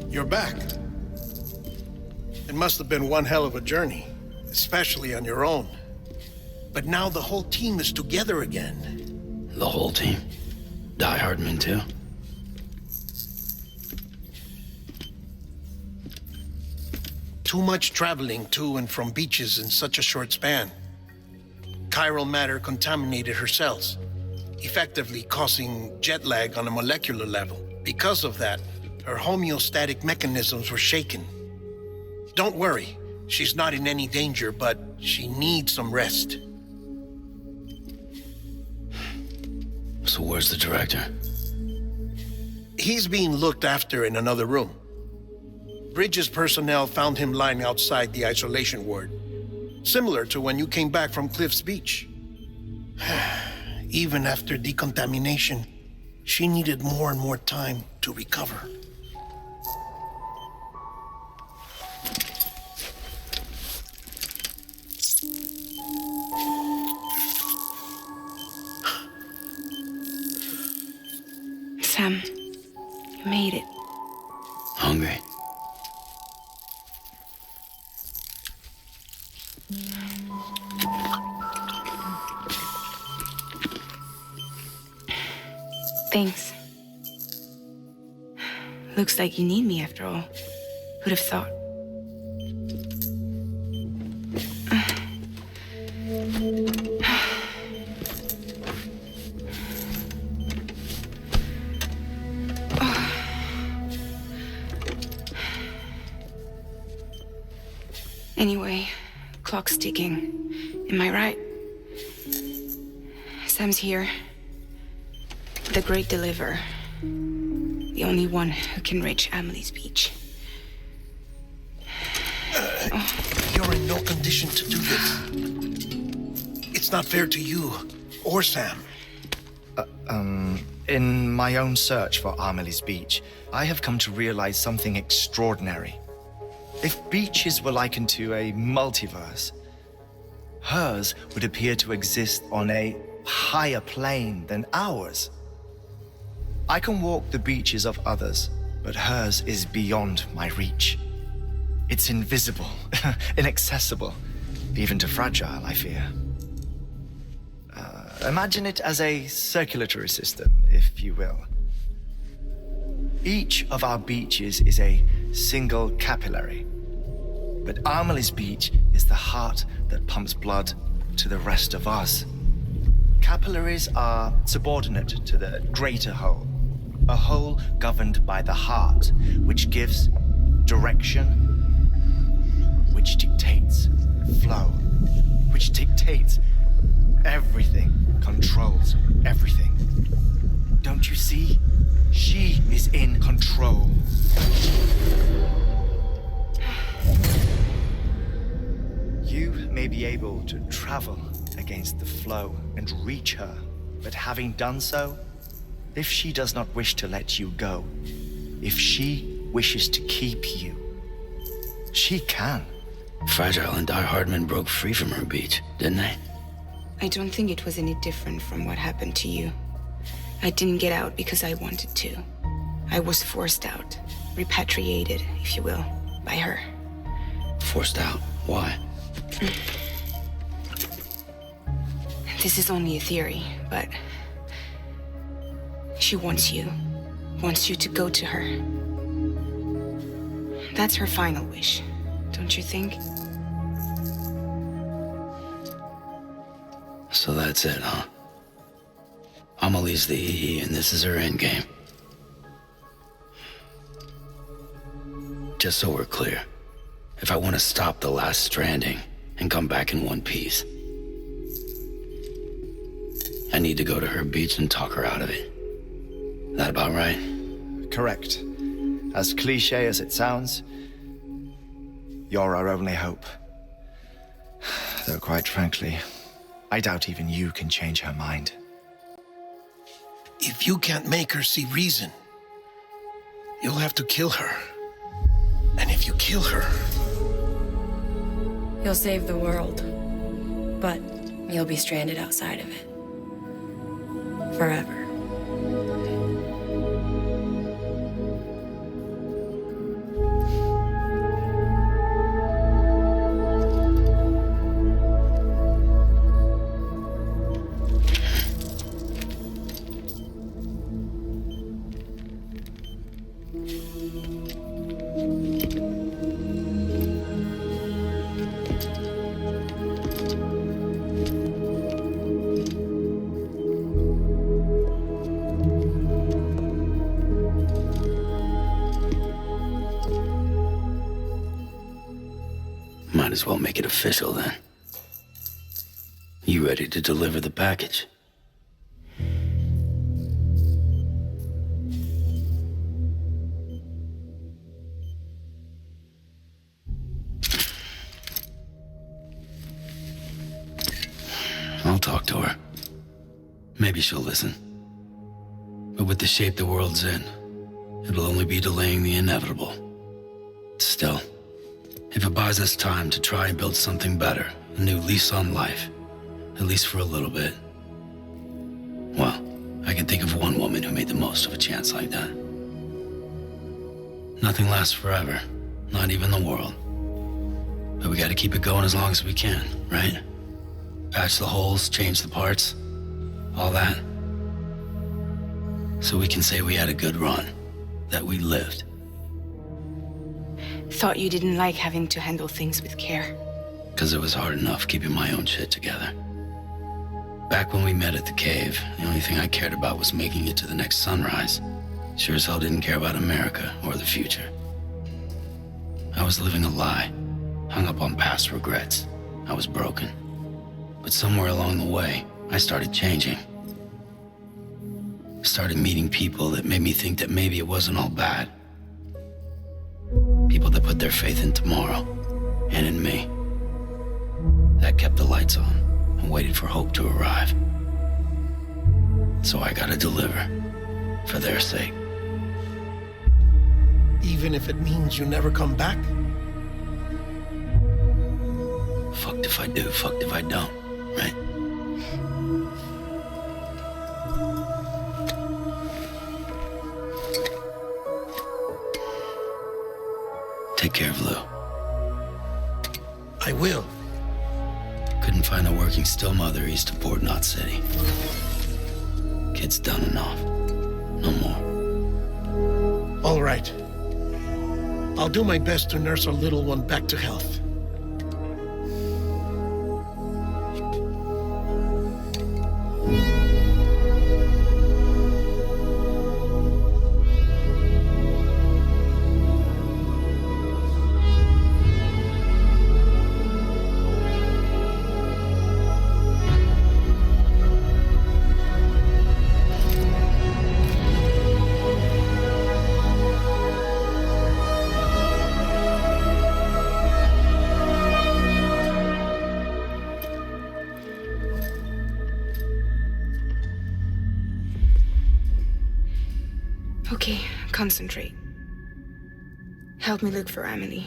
You're back. It must have been one hell of a journey, especially on your own. But now the whole team is together again. The whole team? Die Hardman too? Too much traveling to and from beaches in such a short span. Chiral matter contaminated her cells, effectively causing jet lag on a molecular level. Because of that, her homeostatic mechanisms were shaken. Don't worry, she's not in any danger, but she needs some rest. So where's the director? He's being looked after in another room. Bridges personnel found him lying outside the isolation ward, similar to when you came back from Cliff's Beach. Even after decontamination, she needed more and more time to recover. Sam, you made it. Hungry? Thanks. Looks like you need me after all. Who'd have thought? Anyway, clock's ticking. Am I right? Sam's here. The Great Deliverer. The only one who can reach Amelie's Beach. You're in no condition to do this. It's not fair to you or Sam. In my own search for Amelie's Beach, I have come to realize something extraordinary. If beaches were likened to a multiverse, hers would appear to exist on a higher plane than ours. I can walk the beaches of others, but hers is beyond my reach. It's invisible, inaccessible, even to fragile, I fear. Imagine it as a circulatory system, if you will. Each of our beaches is a single capillary, but Amelie's Beach is the heart that pumps blood to the rest of us. Capillaries are subordinate to the greater whole, a whole governed by the heart, which gives direction, which dictates flow, which dictates everything, controls everything. Don't you see? She is in control. You may be able to travel against the flow and reach her, but having done so, if she does not wish to let you go, if she wishes to keep you, she can. Fragile and Die Hardman broke free from her beach, didn't they? I don't think it was any different from what happened to you. I didn't get out because I wanted to. I was forced out, repatriated, if you will, by her. Forced out? Why? This is only a theory, but she wants you to go to her. That's her final wish, don't you think? So that's it, huh? Amelie's the EE, and this is her endgame. Just so we're clear, if I want to stop the last Stranding and come back in one piece, I need to go to her beach and talk her out of it. That about right? Correct. As cliche as it sounds, you're our only hope. Though quite frankly, I doubt even you can change her mind. If you can't make her see reason, you'll have to kill her. And if you kill her... You'll save the world, but you'll be stranded outside of it. Forever. Might as well make it official then. You ready to deliver the package? I'll talk to her. Maybe she'll listen. But with the shape the world's in, it'll only be delaying the inevitable. Still, if it buys us time to try and build something better, a new lease on life, at least for a little bit, well, I can think of one woman who made the most of a chance like that. Nothing lasts forever, not even the world. But we gotta keep it going as long as we can, right? Patch the holes, change the parts, all that. So we can say we had a good run, that we lived. Thought you didn't like having to handle things with care. Because it was hard enough keeping my own shit together. Back when we met at the cave, the only thing I cared about was making it to the next sunrise. Sure as hell didn't care about America or the future. I was living a lie, hung up on past regrets. I was broken. But somewhere along the way, I started changing. Started meeting people that made me think that maybe it wasn't all bad. People that put their faith in tomorrow, and in me. That kept the lights on and waited for hope to arrive. So I gotta deliver, for their sake. Even if it means you never come back? Fucked if I do, fucked if I don't, right? Take care of Lou. I will. Couldn't find a working still mother east of Port Knot City. Kid's done enough. No more. All right. I'll do my best to nurse our little one back to health. Okay, concentrate. Help me look for Emily.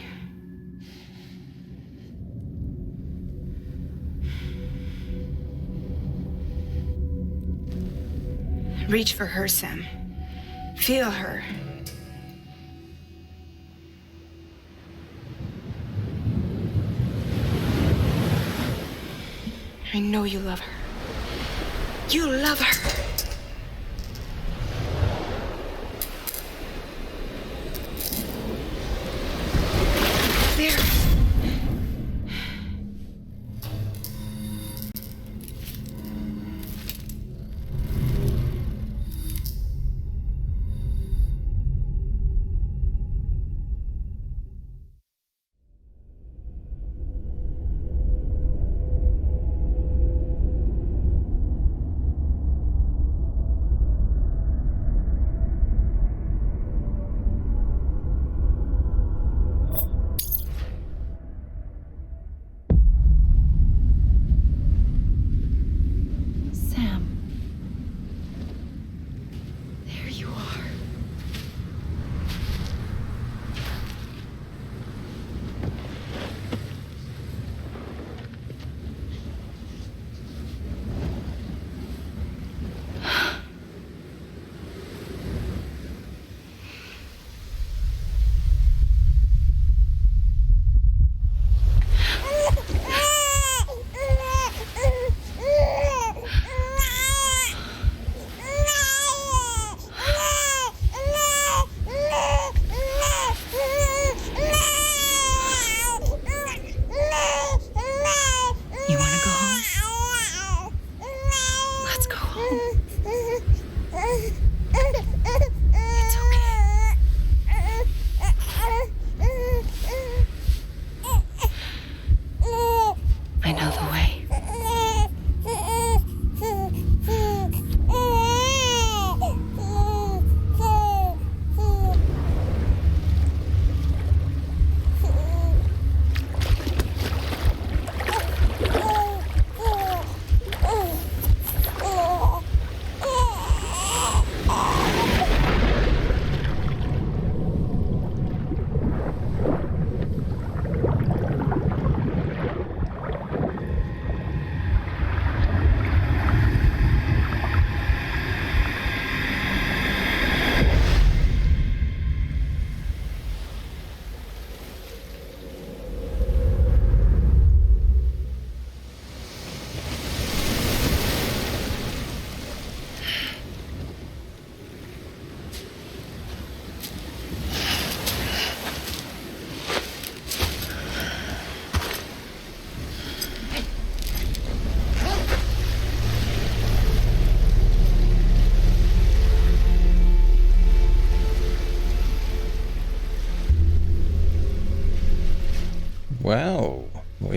Reach for her, Sam. Feel her. I know you love her. You love her. There.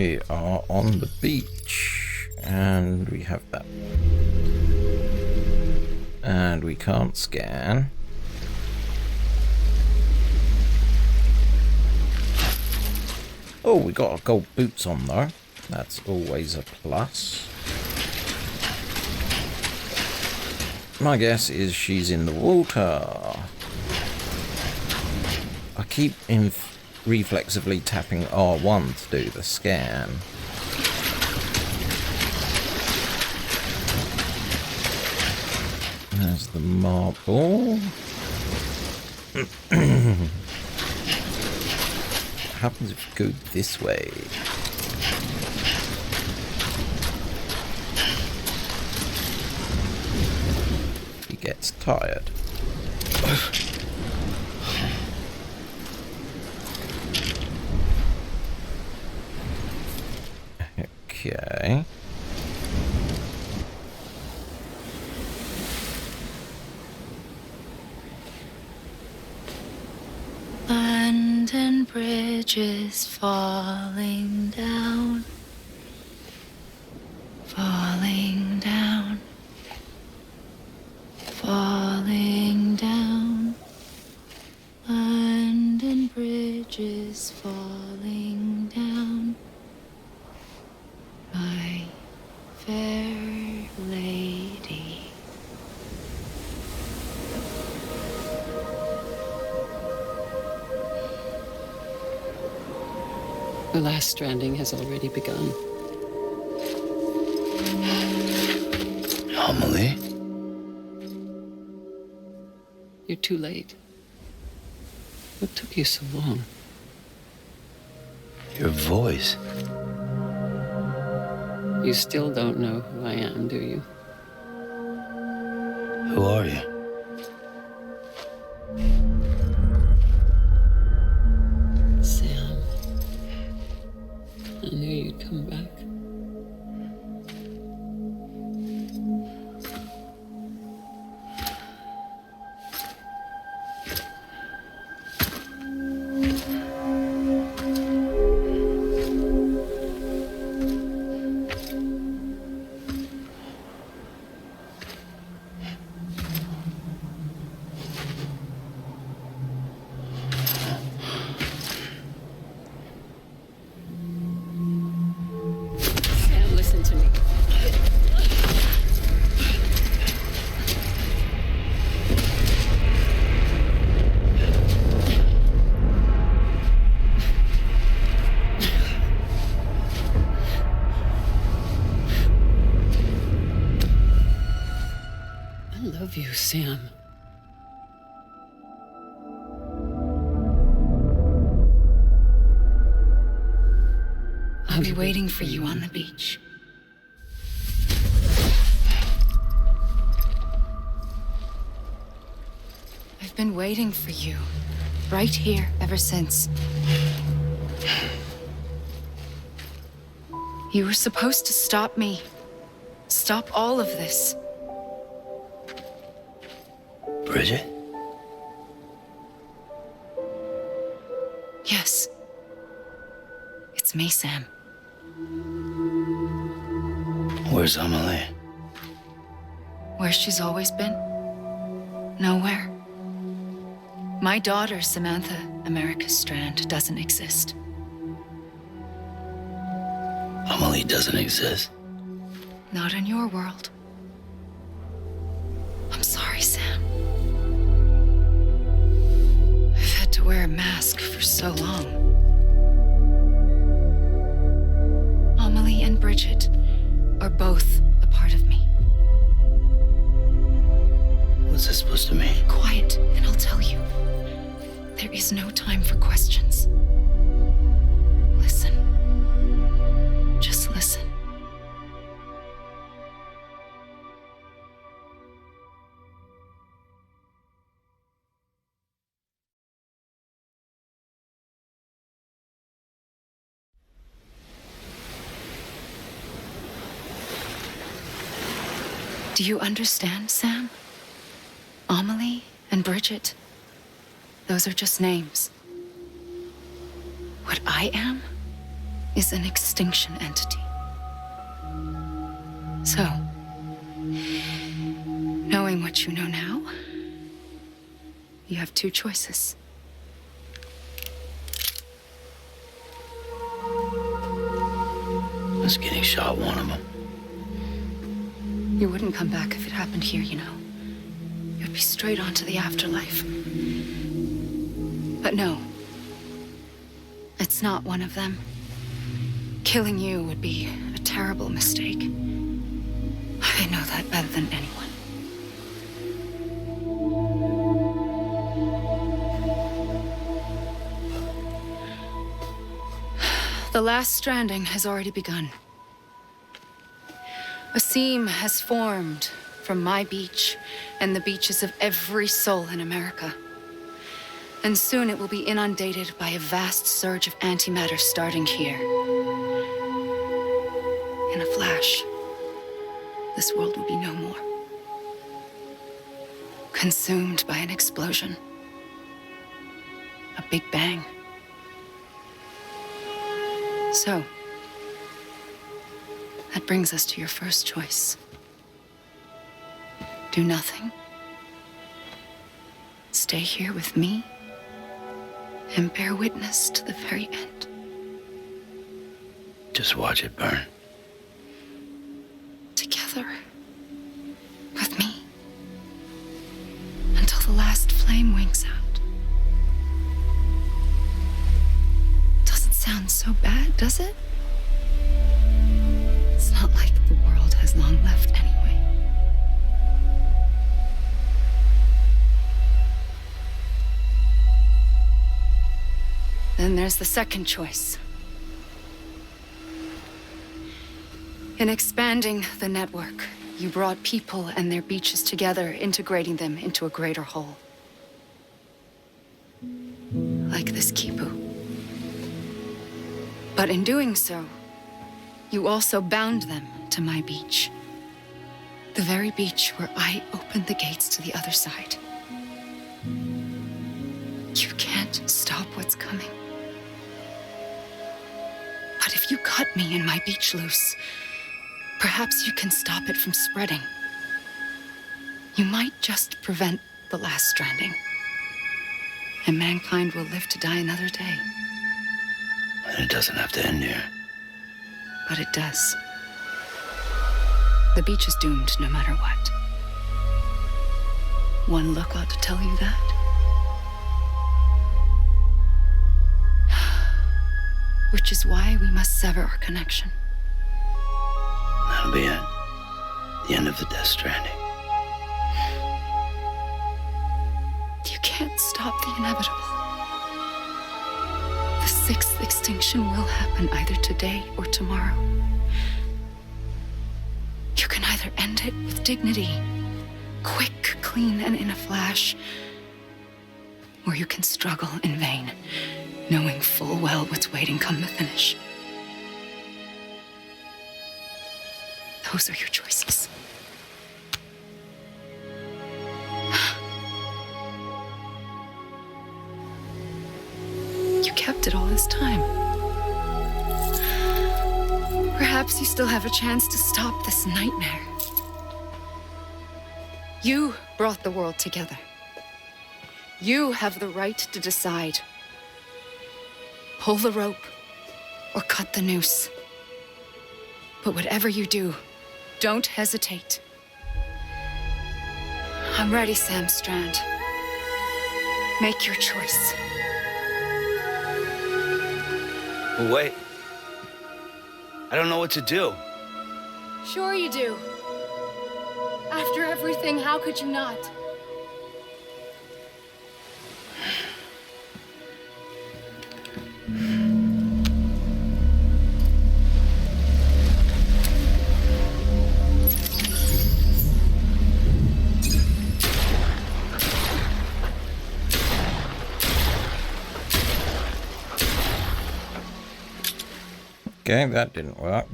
We are on the beach, and we have that. And we can't scan. Oh, we got our gold boots on though. That's always a plus. My guess is she's in the water. I keep reflexively tapping R1 to do the scan. There's the marble. What happens if you go this way? He gets tired. Okay. London Bridge is falling down, falling down, falling down. London Bridge is falling down, my fair lady. The last stranding has already begun. Amelie? You're too late. What took you so long? Your voice. You still don't know who I am, do you? Who are you? Sam. I knew you'd come back. Sam, listen to me. I love you, Sam. I'll be waiting for you on the beach. I've been waiting for you, right here, ever since. You were supposed to stop me. Stop all of this. Bridget? Yes. It's me, Sam. Where's Amelie? Where she's always been? Nowhere. My daughter, Samantha America Strand, doesn't exist. Amelie doesn't exist. Not in your world. I'm sorry, Sam. I've had to wear a mask for so long. Amelie and Bridget are both a part of me. What's this supposed to mean? Quiet, and I'll tell you. There is no time for questions. Listen. Just listen. Do you understand, Sam? Amelie and Bridget, those are just names. What I am is an extinction entity. So, knowing what you know now, you have two choices. Us getting shot one of them. You wouldn't come back if it happened here, you know. You'd be straight on to the afterlife. But no. It's not one of them. Killing you would be a terrible mistake. I know that better than anyone. The last stranding has already begun. A seam has formed from my beach and the beaches of every soul in America. And soon it will be inundated by a vast surge of antimatter starting here. In a flash, this world will be no more. Consumed by an explosion. A big bang. So, that brings us to your first choice. Do nothing. Stay here with me and bear witness to the very end. Just watch it burn. Together. With me. Until the last flame winks out. Doesn't sound so bad, does it? It's not like the world has long left anyway. Then there's the second choice. In expanding the network, you brought people and their beaches together, integrating them into a greater whole. Like this Kipu. But in doing so, you also bound them to my beach. The very beach where I opened the gates to the other side. You can't stop what's coming. But if you cut me and my beach loose, perhaps you can stop it from spreading. You might just prevent the last stranding. And mankind will live to die another day. And it doesn't have to end here. But it does. The beach is doomed no matter what. One look ought to tell you that. Which is why we must sever our connection. That'll be it. The end of the Death Stranding. You can't stop the inevitable. The sixth extinction will happen either today or tomorrow. You can either end it with dignity, quick, clean, and in a flash, or you can struggle in vain, knowing full well what's waiting come the finish. Those are your choices. You kept it all this time. Perhaps you still have a chance to stop this nightmare. You brought the world together. You have the right to decide. Pull the rope or cut the noose. But whatever you do, don't hesitate. I'm ready, Sam Strand. Make your choice. Wait. I don't know what to do. Sure you do. After everything, how could you not? Okay, that didn't work.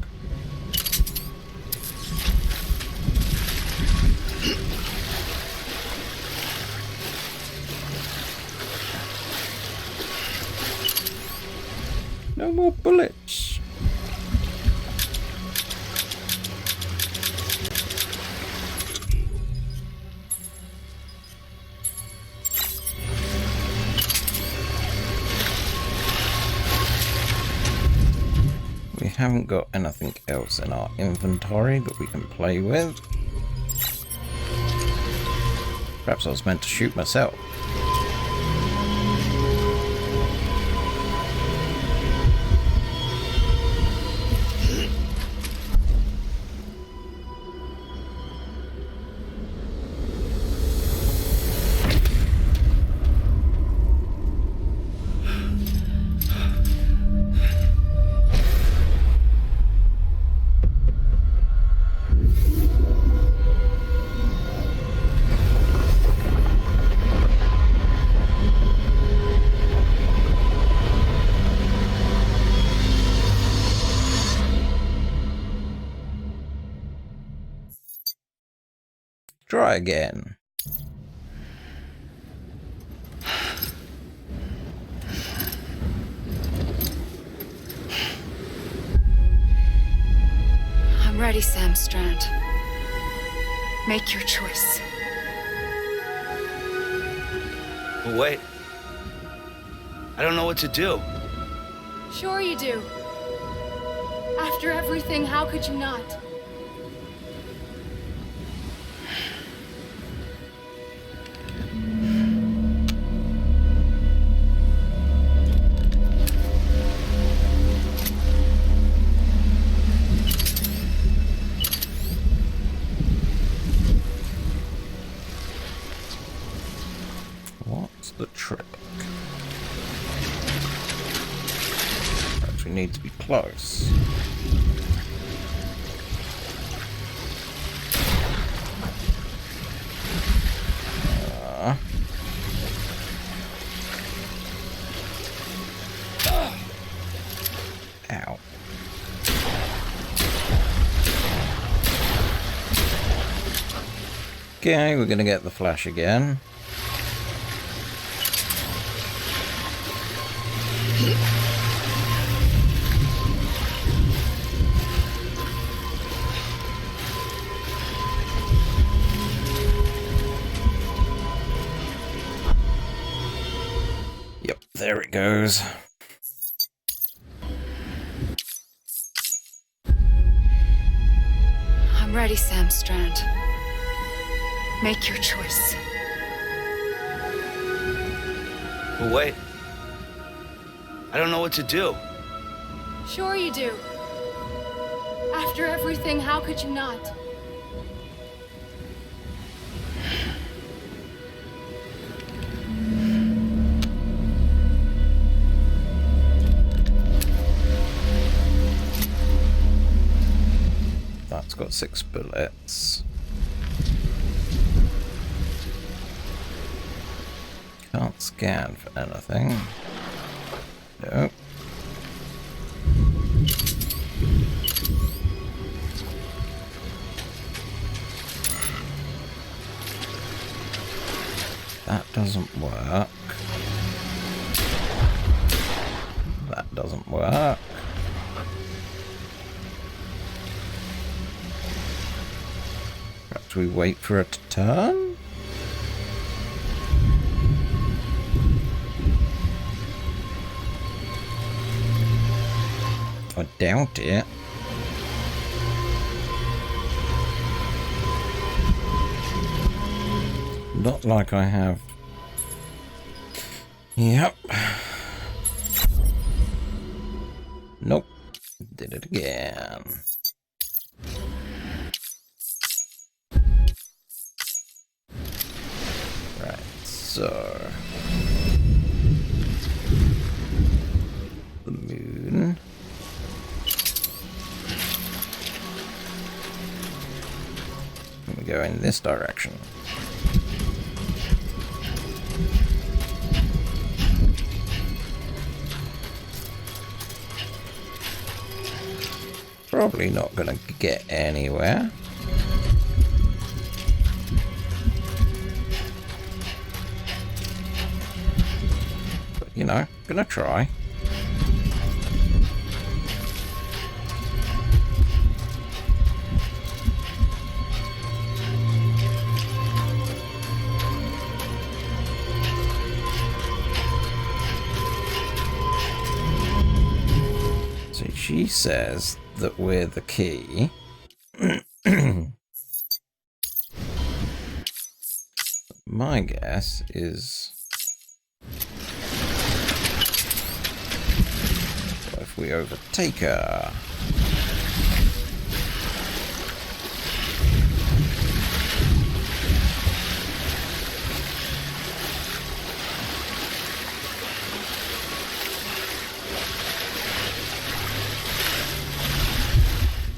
No more bullets. haven't got anything else in our inventory that we can play with. Perhaps I was meant to shoot myself. Try again. I'm ready, Sam Strand. Make your choice. Wait. I don't know what to do. Sure you do. After everything, how could you not? What's the trick? Perhaps we need to be close. Ow. Okay, we're gonna get the flash again. Yep, there it goes. I'm ready, Sam Strand. Make your choice. Wait. I don't know what to do. Sure you do. After everything, how could you not? That's got 6 bullets. Can't scan for anything. Nope. That doesn't work. That doesn't work. Perhaps we wait for it to turn? I doubt it. Not like I have. Yep. Nope. Did it again. Right, so. The moon. And we go in this direction. Probably not gonna get anywhere. But you know, gonna try. she says that we're the key. My guess is... what if we overtake her?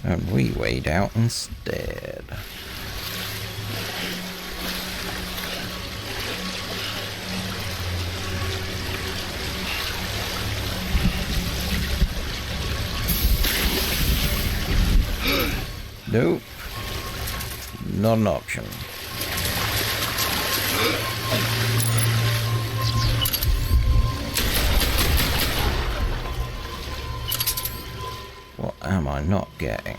And we wade out instead. Nope. Not an option. What am I not getting?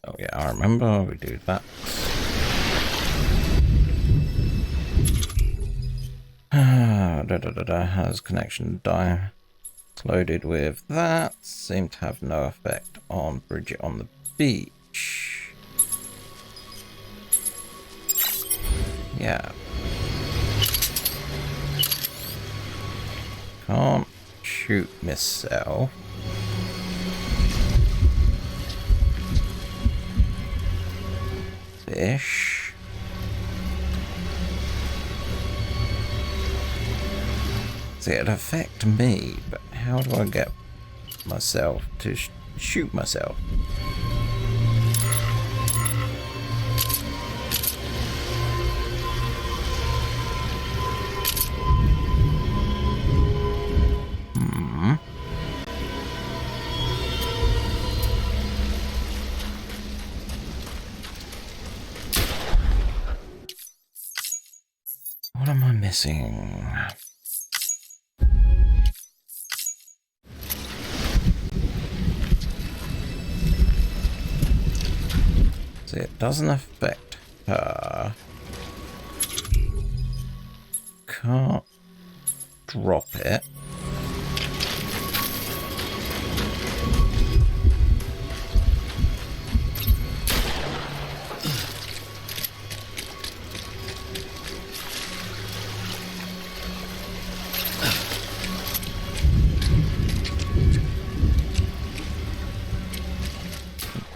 Oh yeah, I remember we do that. Has connection die. Loaded with that. Seem to have no effect on Bridget on the beach. Yeah. Can't shoot myself. Fish. See, it'd affect me, but how do I get myself to shoot myself? What am I missing? See, it doesn't affect her. Can't drop it.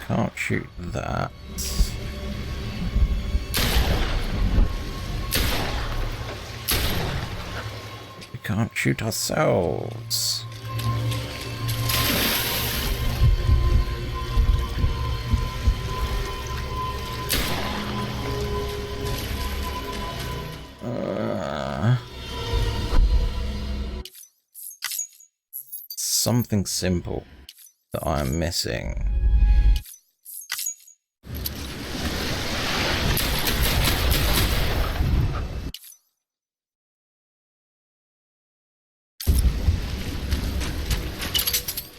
Can't shoot that. We can't shoot ourselves. Something simple that I'm missing.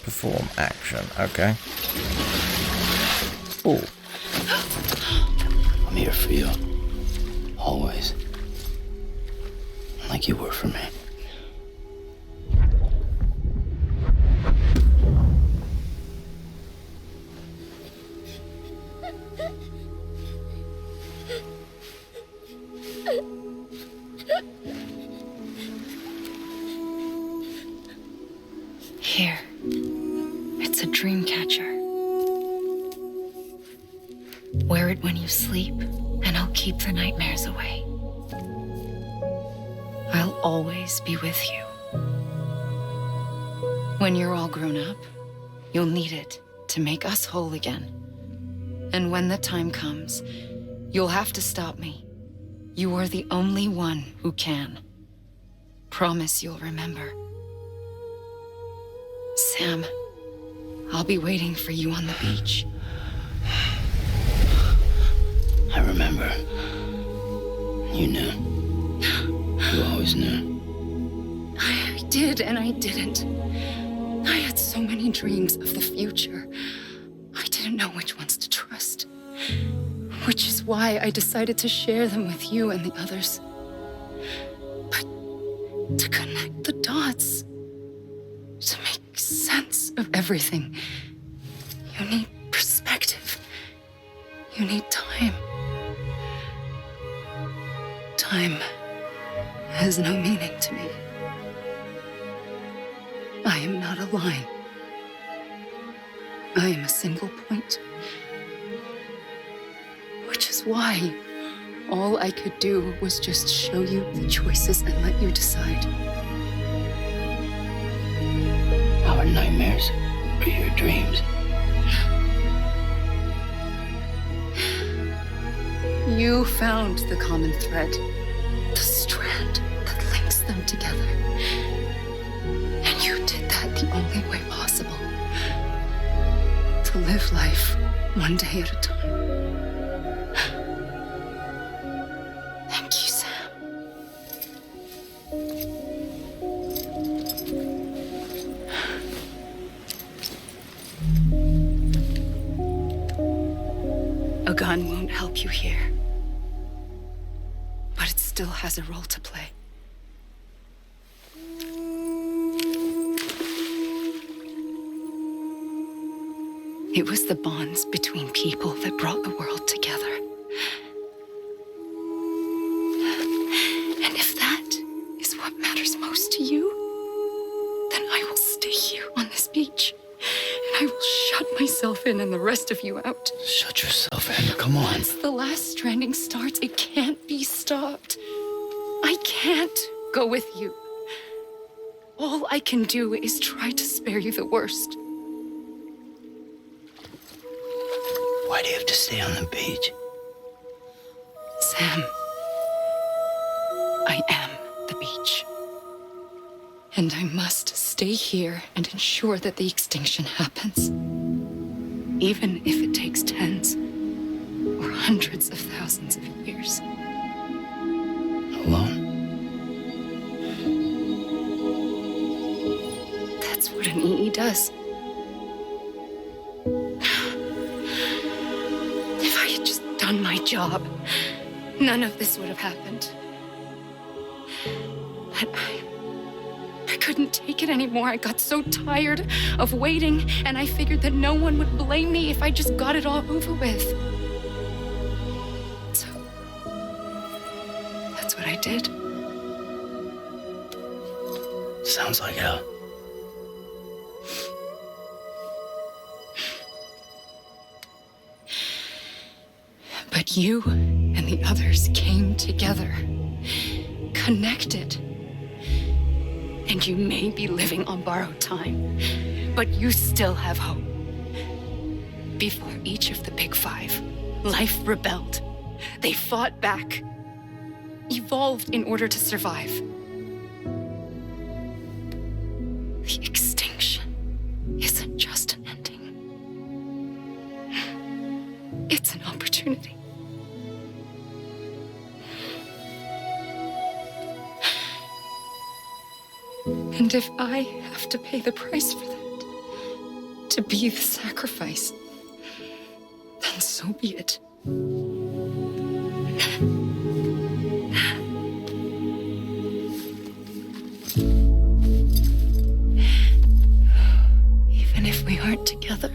Perform action, okay. Oh. I'm here for you. Always. Like you were for me. Here. It's a dream catcher. Wear it when you sleep, and I'll keep the nightmares away. I'll always be with you. When you're all grown up, you'll need it to make us whole again. And when the time comes, you'll have to stop me. You are the only one who can. Promise you'll remember. Sam, I'll be waiting for you on the beach. I remember. You knew. You always knew. I did and I didn't. I had so many dreams of the future. didn't know which ones to trust. Which is why I decided to share them with you and the others. But to connect the dots, to make sense of everything, you need perspective. You need time. Time has no meaning to me. I am not a line. I am a single point. Which is why all I could do was just show you the choices and let you decide. Our nightmares are your dreams. You found the common thread, the strand that links them together. And you did that the only way possible. To live life one day at a time. Thank you, Sam. A gun won't help you here. But it still has a role to play. It was the bonds between people that brought the world together. And if that is what matters most to you, then I will stay here on this beach. And I will shut myself in and the rest of you out. Shut yourself in, come on. Once the last stranding starts, it can't be stopped. I can't go with you. All I can do is try to spare you the worst. Why do you have to stay on the beach? Sam, I am the beach. And I must stay here and ensure that the extinction happens. Even if it takes tens or hundreds of thousands of years. Alone? That's what an EE does. If I had just done my job, none of this would have happened. But I couldn't take it anymore. I got so tired of waiting, and I figured that no one would blame me if I just got it all over with. So, that's what I did. Sounds like hell. But you and the others came together, connected. And you may be living on borrowed time, but you still have hope. Before each of the big five, life rebelled. They fought back, evolved in order to survive. The extinction isn't just an ending. It's an opportunity. And if I have to pay the price for that, to be the sacrifice, then so be it. Even if we aren't together,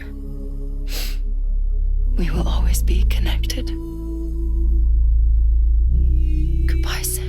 we will always be connected. Goodbye, Sam.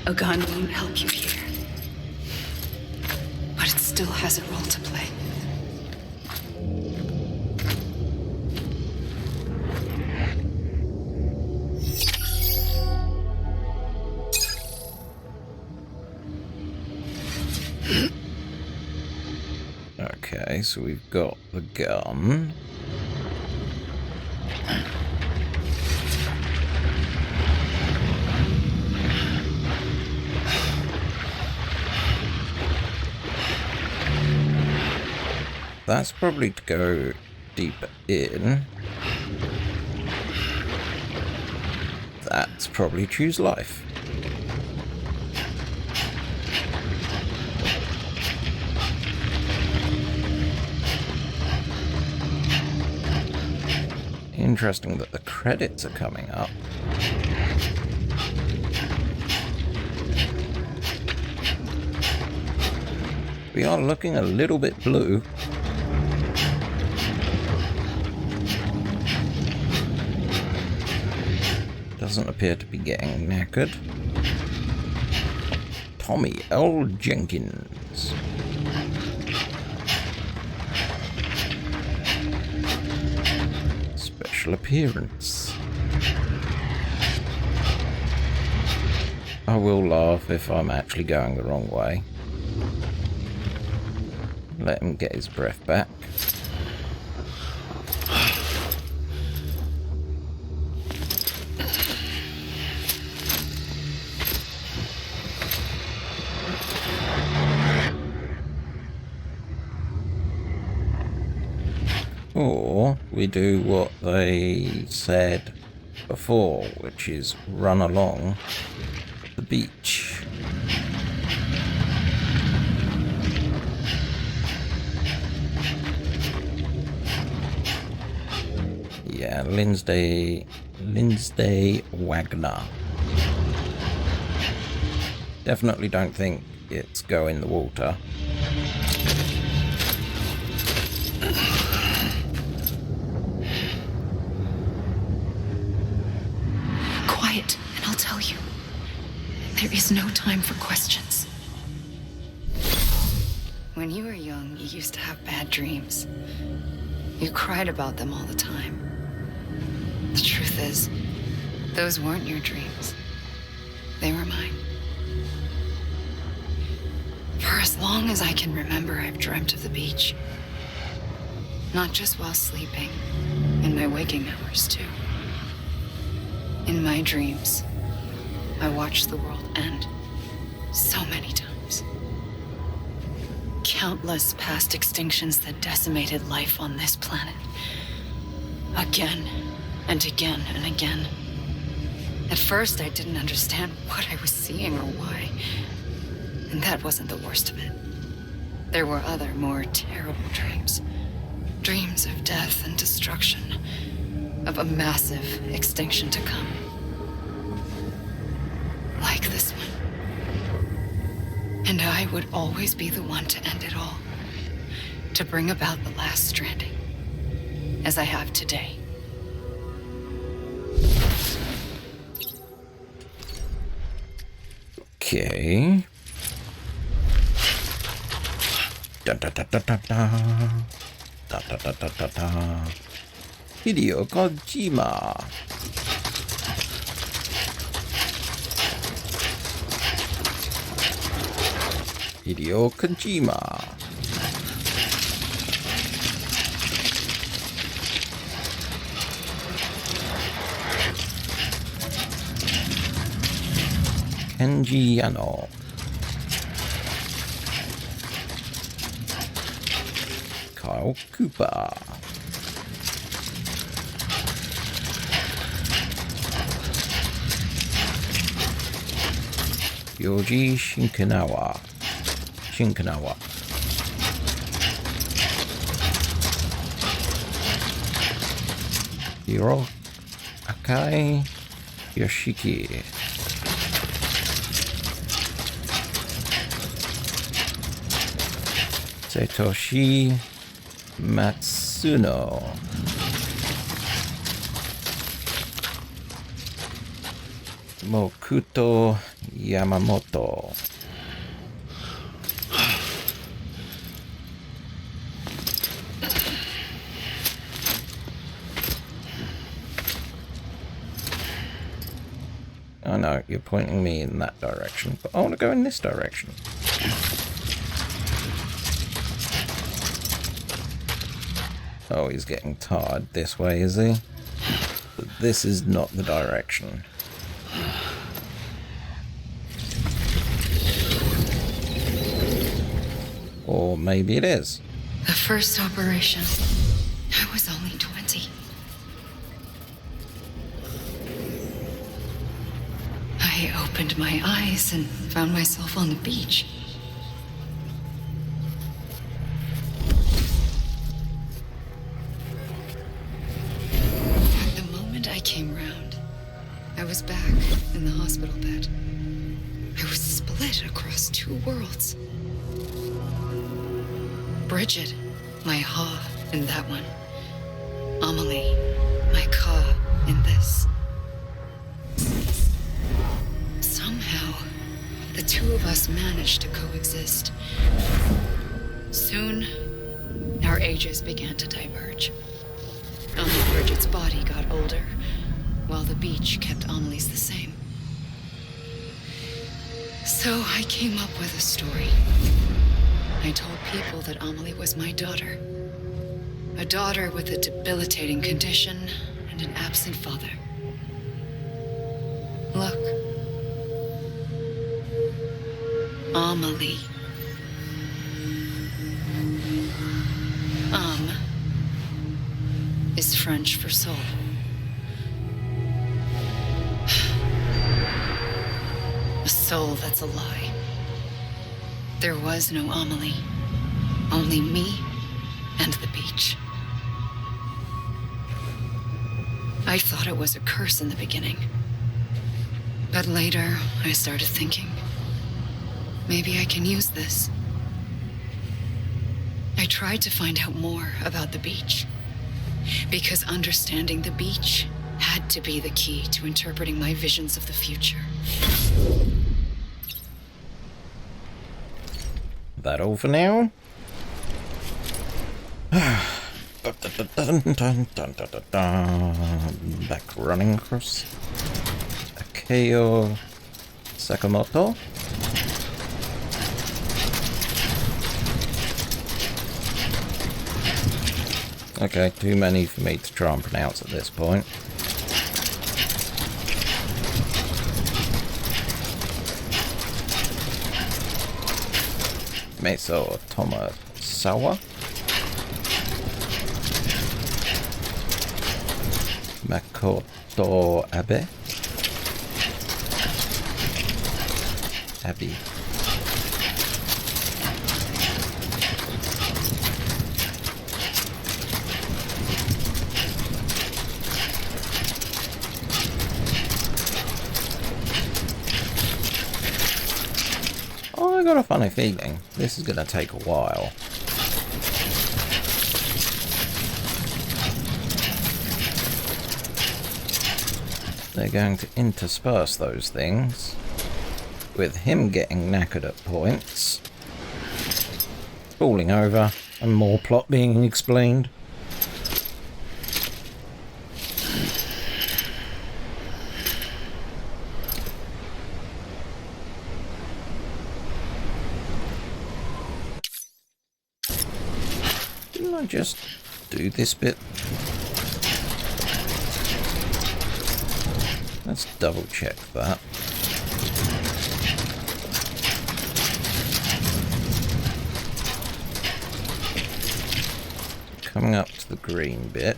A gun won't help you here. But it still has a role to play. Okay, so we've got the gun. That's probably to go deeper in. That's probably choose life. Interesting that the credits are coming up. We are looking a little bit blue. Doesn't appear to be getting knackered. Tommy L. Jenkins. Special appearance. I will laugh if I'm actually going the wrong way. Let him get his breath back. Or we do what they said before, which is run along the beach. Yeah, Lindsay Wagner. Definitely don't think it's go in the water. Quiet, and I'll tell you. There is no time for questions. When you were young, you used to have bad dreams. You cried about them all the time. The truth is, those weren't your dreams. They were mine. For as long as I can remember, I've dreamt of the beach. Not just while sleeping, in my waking hours too. In my dreams, I watched the world end so many times. Countless past extinctions that decimated life on this planet. Again and again and again. At first, I didn't understand what I was seeing or why. And that wasn't the worst of it. There were other, more terrible dreams. Dreams of death and destruction. Of a massive extinction to come. Like this one. And I would always be the one to end it all. To bring about the last stranding. As I have today. Okay. Da da da da da da. Da da da da da da. Hideo Kojima. Hideo Kojima. Kenji Yano. Kyle Cooper. Yoji Shinkawa. Hiro Akai Yoshiki. Satoshi Matsuno. Mokuto Yamamoto. I know, you're pointing me in that direction, but I want to go in this direction. Oh, he's getting tired this way, is he? But this is not the direction. Or maybe it is. The first operation. I was only 20. I opened my eyes and found myself on the beach. The moment I came round, I was back in the hospital bed. I was split across two worlds. Bridget, my Ha in that one. Amelie, my Ka in this. Somehow, the two of us managed to coexist. Soon, our ages began to diverge. Only Bridget's body got older, while the beach kept Amelie's the same. So I came up with a story. I told people that Amelie was my daughter. A daughter with a debilitating condition and an absent father. Look. Amelie. Is French for soul. A soul that's a lie. There was no Amelie. Only me and the beach. I thought it was a curse in the beginning. But later, I started thinking, maybe I can use this. I tried to find out more about the beach. Because understanding the beach had to be the key to interpreting my visions of the future. That all for now? Back running across Akeo Sakamoto. Okay, too many for me to try and pronounce at this point. Meso Tomasawa. Makoto Abe. Abby. I got a funny feeling this is going to take a while. They're going to intersperse those things with him getting knackered at points, falling over, and more plot being explained. Didn't I just do this bit? Let's double check that. Coming up to the green bit.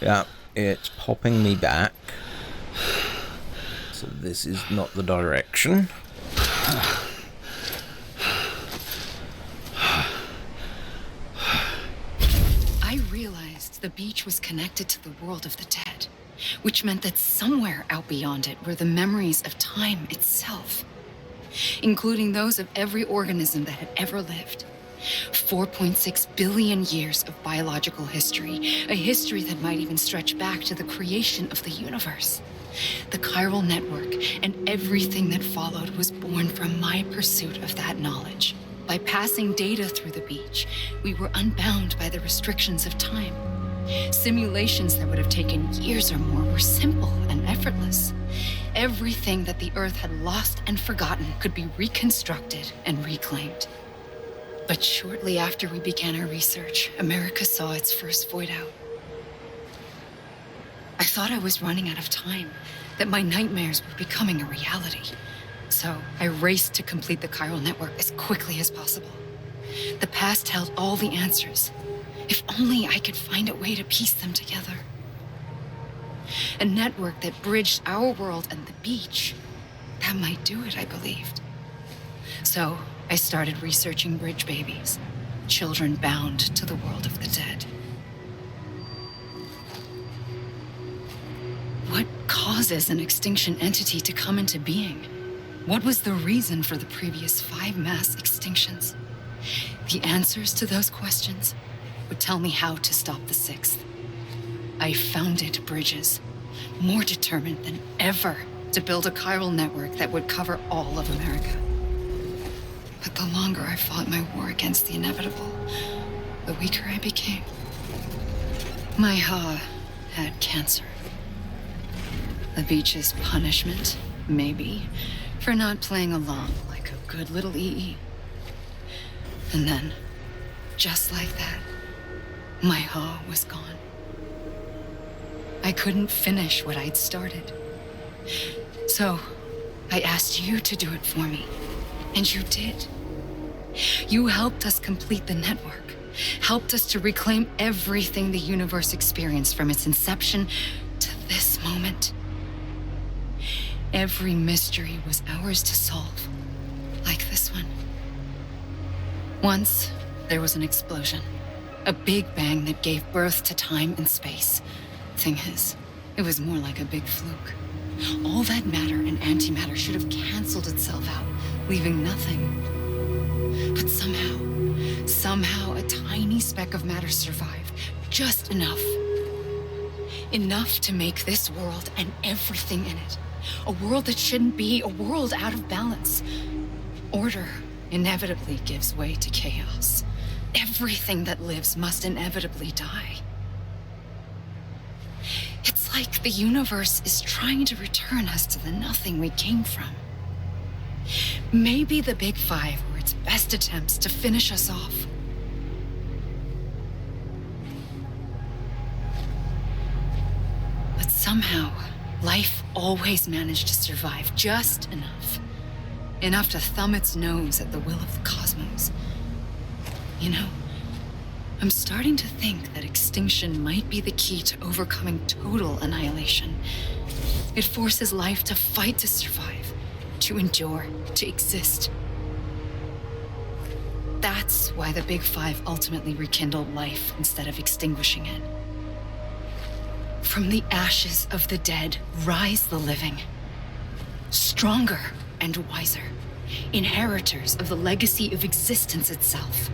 Yeah, it's popping me back. So this is not the direction. I realized the beach was connected to the world of the dead, which meant that somewhere out beyond it were the memories of time itself, including those of every organism that had ever lived, 4.6 billion years of biological history, a history that might even stretch back to the creation of the universe. The chiral network and everything that followed was born from my pursuit of that knowledge. By passing data through the beach, we were unbound by the restrictions of time. Simulations that would have taken years or more were simple and effortless. Everything that the Earth had lost and forgotten could be reconstructed and reclaimed. But shortly after we began our research, America saw its first void out. I thought I was running out of time, that my nightmares were becoming a reality. So I raced to complete the chiral network as quickly as possible. The past held all the answers. If only I could find a way to piece them together. A network that bridged our world and the beach. That might do it, I believed. So I started researching bridge babies, children bound to the world of the dead. What causes an extinction entity to come into being? What was the reason for the previous 5 mass extinctions? The answers to those questions would tell me how to stop the 6th. I founded bridges, more determined than ever to build a chiral network that would cover all of America. But the longer I fought my war against the inevitable, the weaker I became. My Ha had cancer. The beach's punishment, maybe, for not playing along like a good little EE. And then, just like that, my Ha was gone. I couldn't finish what I'd started. So, I asked you to do it for me, and you did. You helped us complete the network, helped us to reclaim everything the universe experienced from its inception to this moment. Every mystery was ours to solve, like this one. Once, there was an explosion. A big bang that gave birth to time and space. Thing is, it was more like a big fluke. All that matter and antimatter should have canceled itself out, leaving nothing. But somehow a tiny speck of matter survived. Just enough. Enough to make this world and everything in it. A world that shouldn't be, a world out of balance. Order inevitably gives way to chaos. Everything that lives must inevitably die. It's like the universe is trying to return us to the nothing we came from. Maybe the Big Five were its best attempts to finish us off. But somehow, life always managed to survive just enough. Enough to thumb its nose at the will of the cosmos. You know, I'm starting to think that extinction might be the key to overcoming total annihilation. It forces life to fight to survive, to endure, to exist. That's why the Big Five ultimately rekindled life instead of extinguishing it. From the ashes of the dead rise the living. Stronger and wiser. Inheritors of the legacy of existence itself.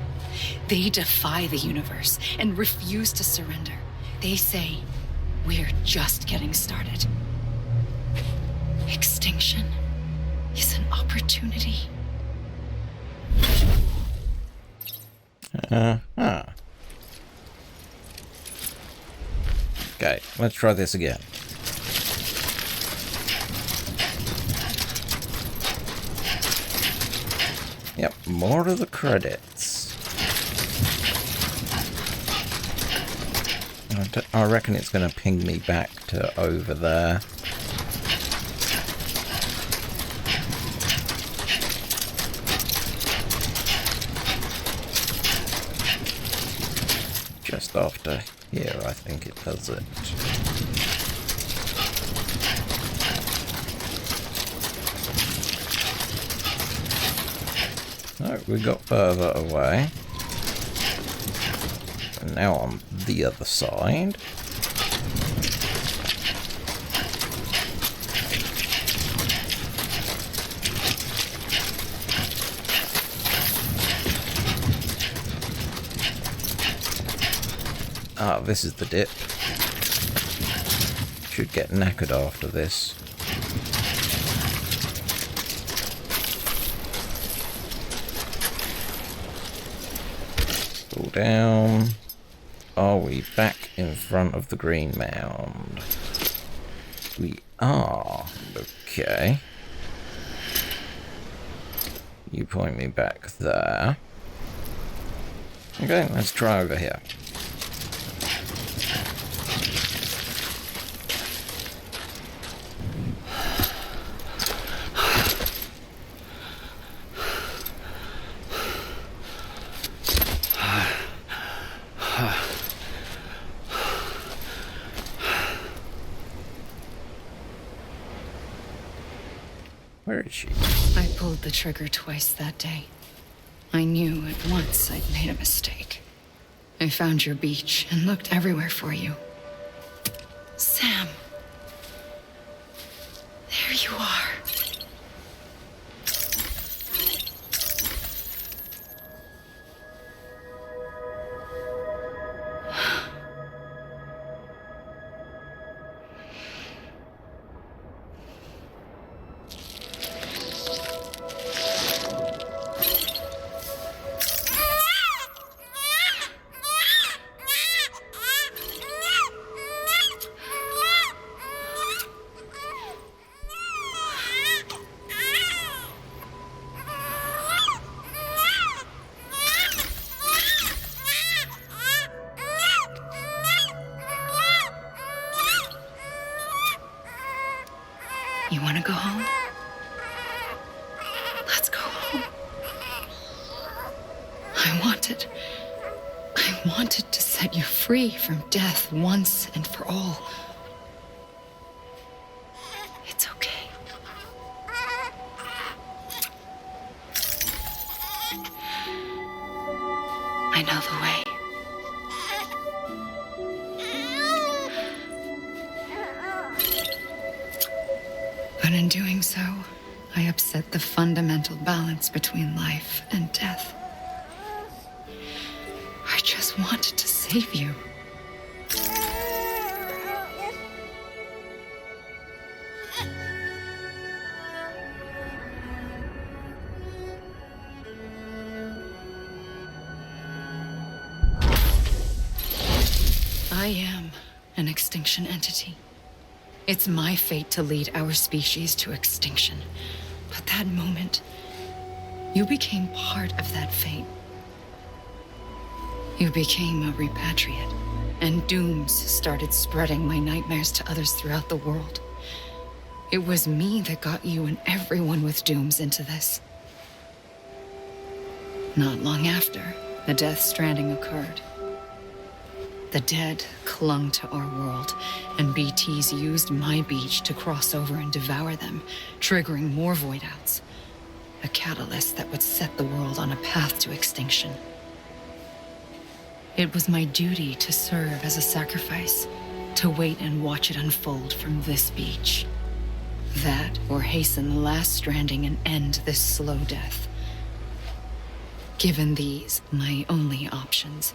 They defy the universe and refuse to surrender. They say, we're just getting started. Extinction is an opportunity. Okay, let's try this again. Yep, more of the credits. I reckon it's going to ping me back to over there. Just after here, I think it does it. So we got further away. And now on the other side. Ah, this is the dip. Should get knackered after this. Pull down. Are we back in front of the green mound? We are. Okay. You point me back there. Okay, let's try over here. Where is she? I pulled the trigger twice that day. I knew at once I'd made a mistake. I found your beach and looked everywhere for you. Sam. There you are. You want to go home? Let's go home. I wanted to set you free from death once and for all. It's okay. I know the way. But in doing so, I upset the fundamental balance between life and death. I just wanted to save you. I am an extinction entity. It's my fate to lead our species to extinction. But that moment, you became part of that fate. You became a repatriate, and dooms started spreading my nightmares to others throughout the world. It was me that got you and everyone with dooms into this. Not long after, the Death Stranding occurred. The dead clung to our world, and BTs used my beach to cross over and devour them, triggering more void outs. A catalyst that would set the world on a path to extinction. It was my duty to serve as a sacrifice, to wait and watch it unfold from this beach. That, or hasten the last stranding and end this slow death. Given these, my only options,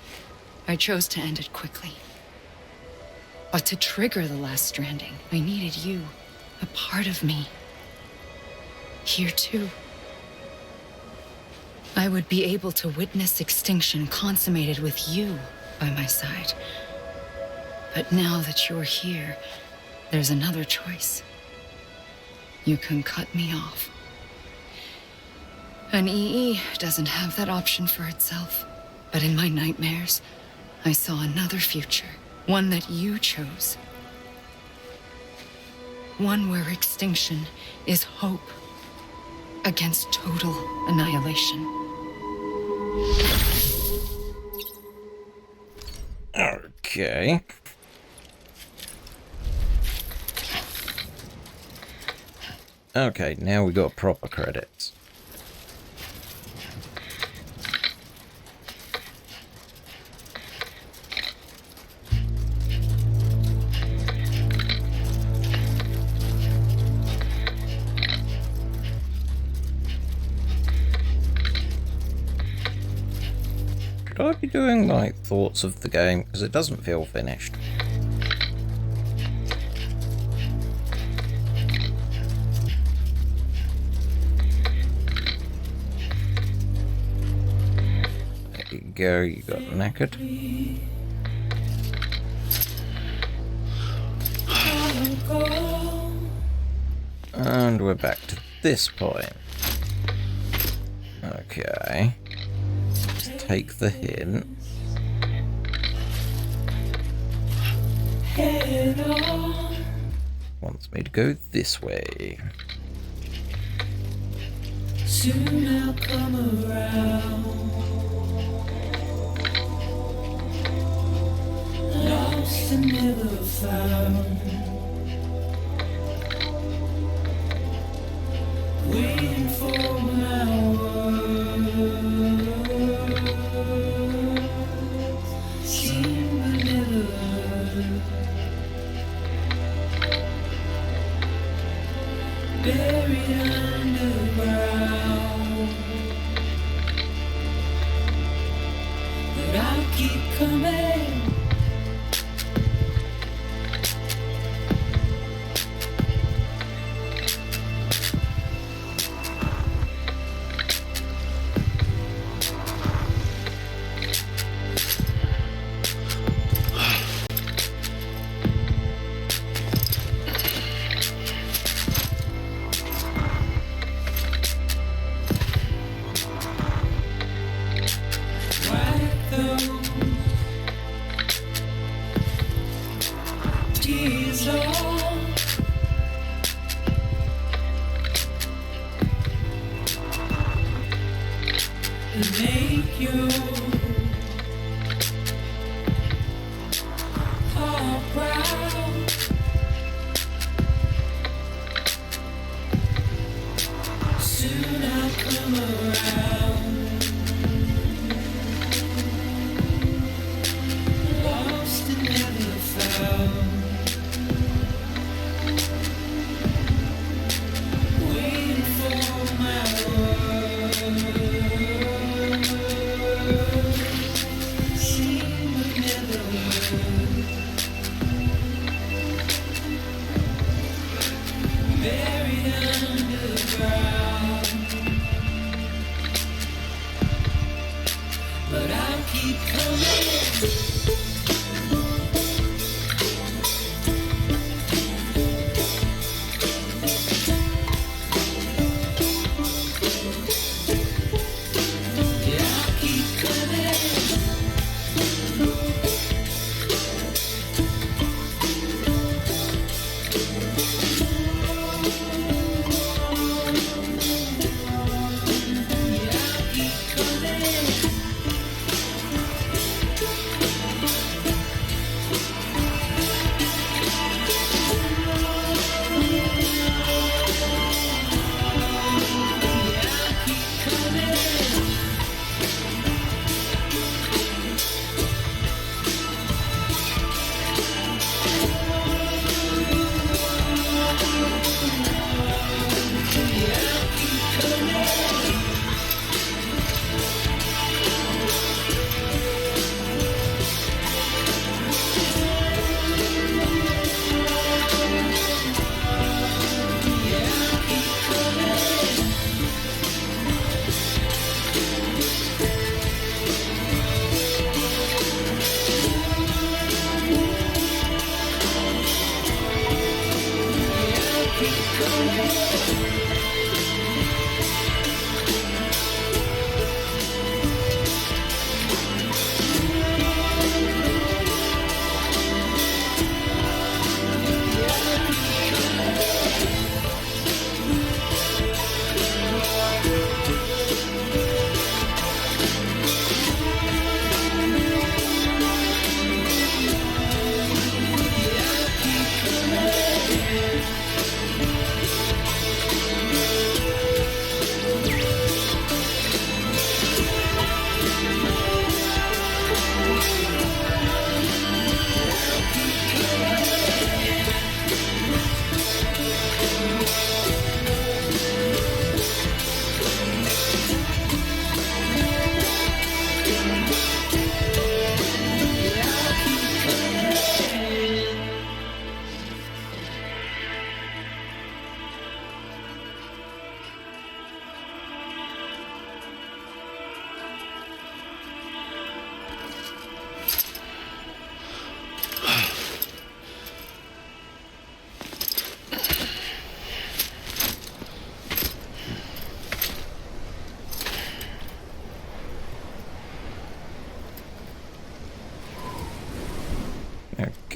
I chose to end it quickly. But to trigger the last stranding, I needed you, a part of me. Here too. I would be able to witness extinction consummated with you by my side. But now that you're here, there's another choice. You can cut me off. An EE doesn't have that option for itself. But in my nightmares, I saw another future, one that you chose. One where extinction is hope against total annihilation. Okay. Okay, now we got proper credits. Could I be doing like thoughts of the game? Because it doesn't feel finished. There you go, you got knackered. And we're back to this point. Okay. Let's take the hint. Wants me to go this way. Soon I'll come around. Lost and never found. Waiting for my words. Seem but never heard. Buried underground. But I'll keep coming.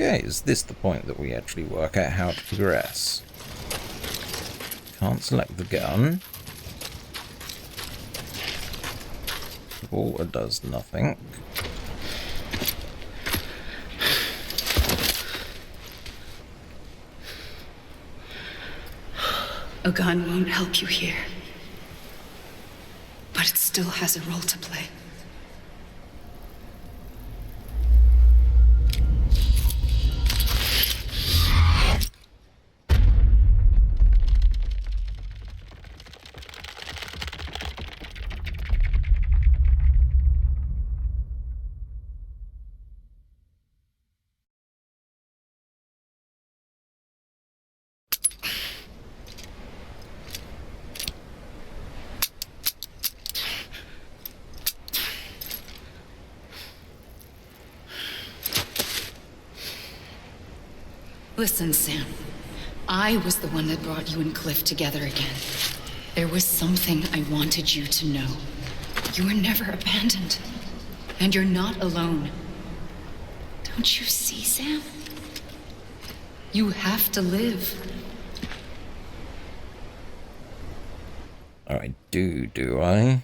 Okay, is this the point that we actually work out how to progress? Can't select the gun. The water does nothing. A gun won't help you here. But it still has a role to play. Listen, Sam. I was the one that brought you and Cliff together again. There was something I wanted you to know. You were never abandoned. And you're not alone. Don't you see, Sam? You have to live. I do I?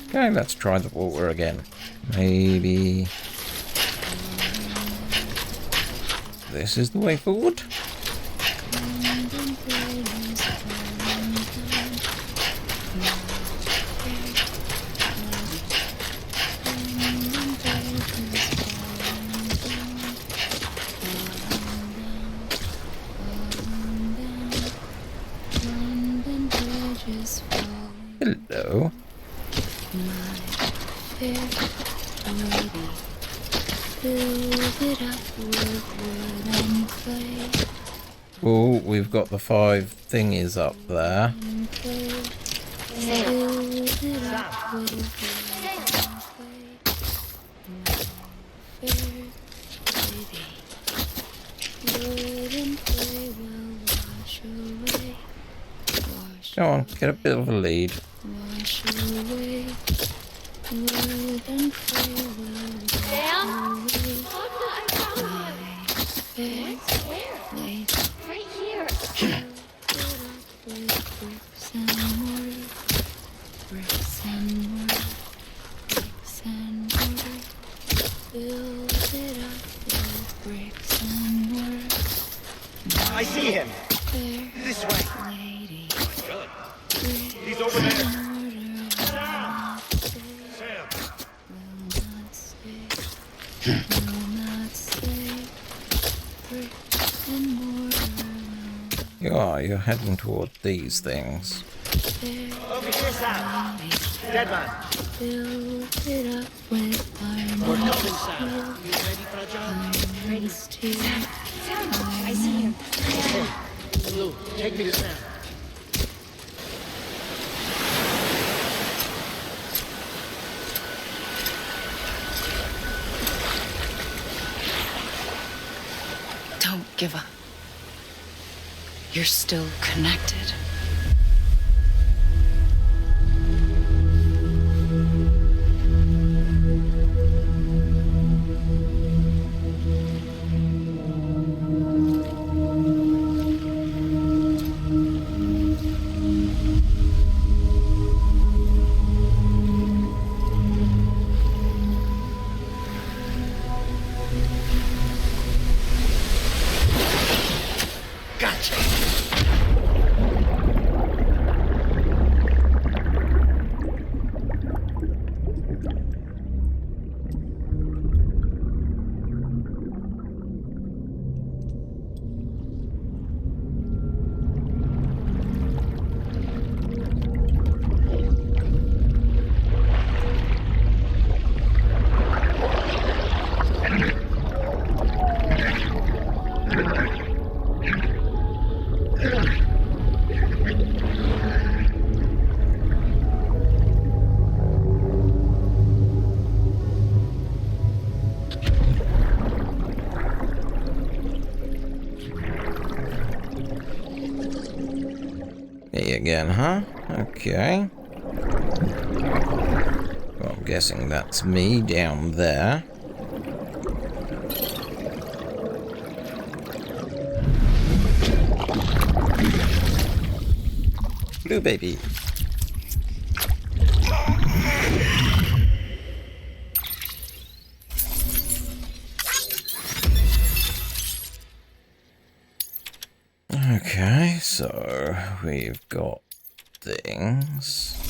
Okay, let's try the water again. Maybe this is the way forward? Hello. Oh, we've got the 5 thingies up there. Go on, get a bit of a lead. I see him. This way. He's over there. You're heading toward these things. Over here, Sam. Dead man. We're coming, Sam. You ready for a job? Ready. Sam, I see him. Blue, take me to Sam. Don't give up. You're still connected. Me again, huh? Okay. guessing that's me down there. Blue baby. Okay, so we've got things.